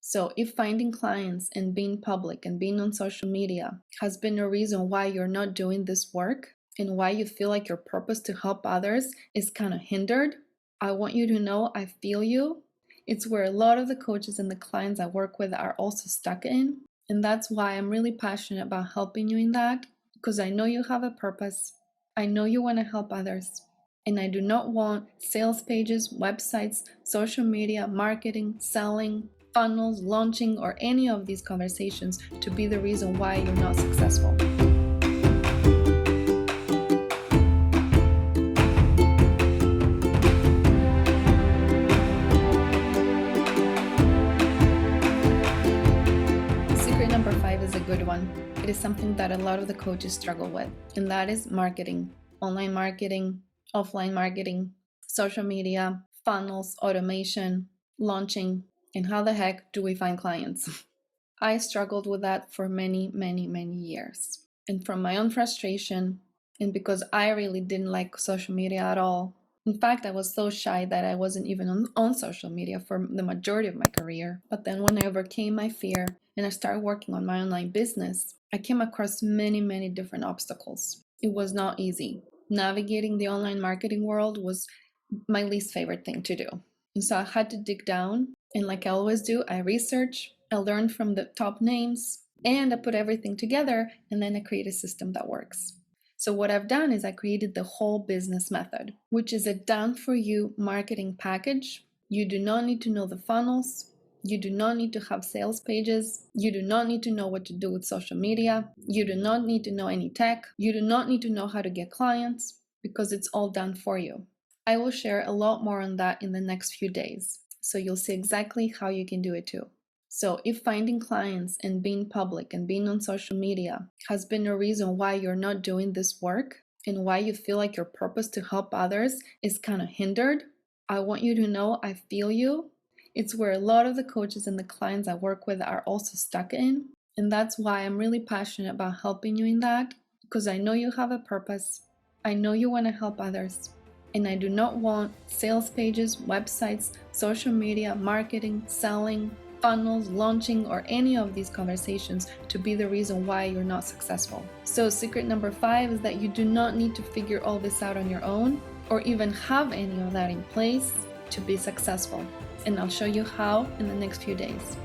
So if finding clients and being public and being on social media has been a reason why you're not doing this work and why you feel like your purpose to help others is kind of hindered, I want you to know I feel you. It's where a lot of the coaches and the clients I work with are also stuck in. And that's why I'm really passionate about helping you in that, because I know you have a purpose. I know you want to help others. And I do not want sales pages, websites, social media, marketing, selling, funnels, launching, or any of these conversations to be the reason why you're not successful. Secret number 5 is a good one. It is something that a lot of the coaches struggle with, and that is marketing, online marketing, offline marketing, social media, funnels, automation, launching, and how the heck do we find clients? I struggled with that for many, many, many years. And from my own frustration, and because I really didn't like social media at all. In fact, I was so shy that I wasn't even on social media for the majority of my career. But then when I overcame my fear and I started working on my online business, I came across many, many different obstacles. It was not easy. Navigating the online marketing world was my least favorite thing to do. And so I had to dig down, and like I always do, I research, I learn from the top names, and I put everything together, and then I create a system that works. So what I've done is I created the whole business method, which is a done-for-you marketing package. You do not need to know the funnels. You do not need to have sales pages. You do not need to know what to do with social media. You do not need to know any tech. You do not need to know how to get clients, because it's all done for you. I will share a lot more on that in the next few days, so you'll see exactly how you can do it too. So if finding clients and being public and being on social media has been a reason why you're not doing this work and why you feel like your purpose to help others is kind of hindered, I want you to know I feel you. It's where a lot of the coaches and the clients I work with are also stuck in. And that's why I'm really passionate about helping you in that, because I know you have a purpose. I know you want to help others. And I do not want sales pages, websites, social media, marketing, selling, funnels, launching, or any of these conversations to be the reason why you're not successful. So secret number 5 is that you do not need to figure all this out on your own or even have any of that in place to be successful. And I'll show you how in the next few days.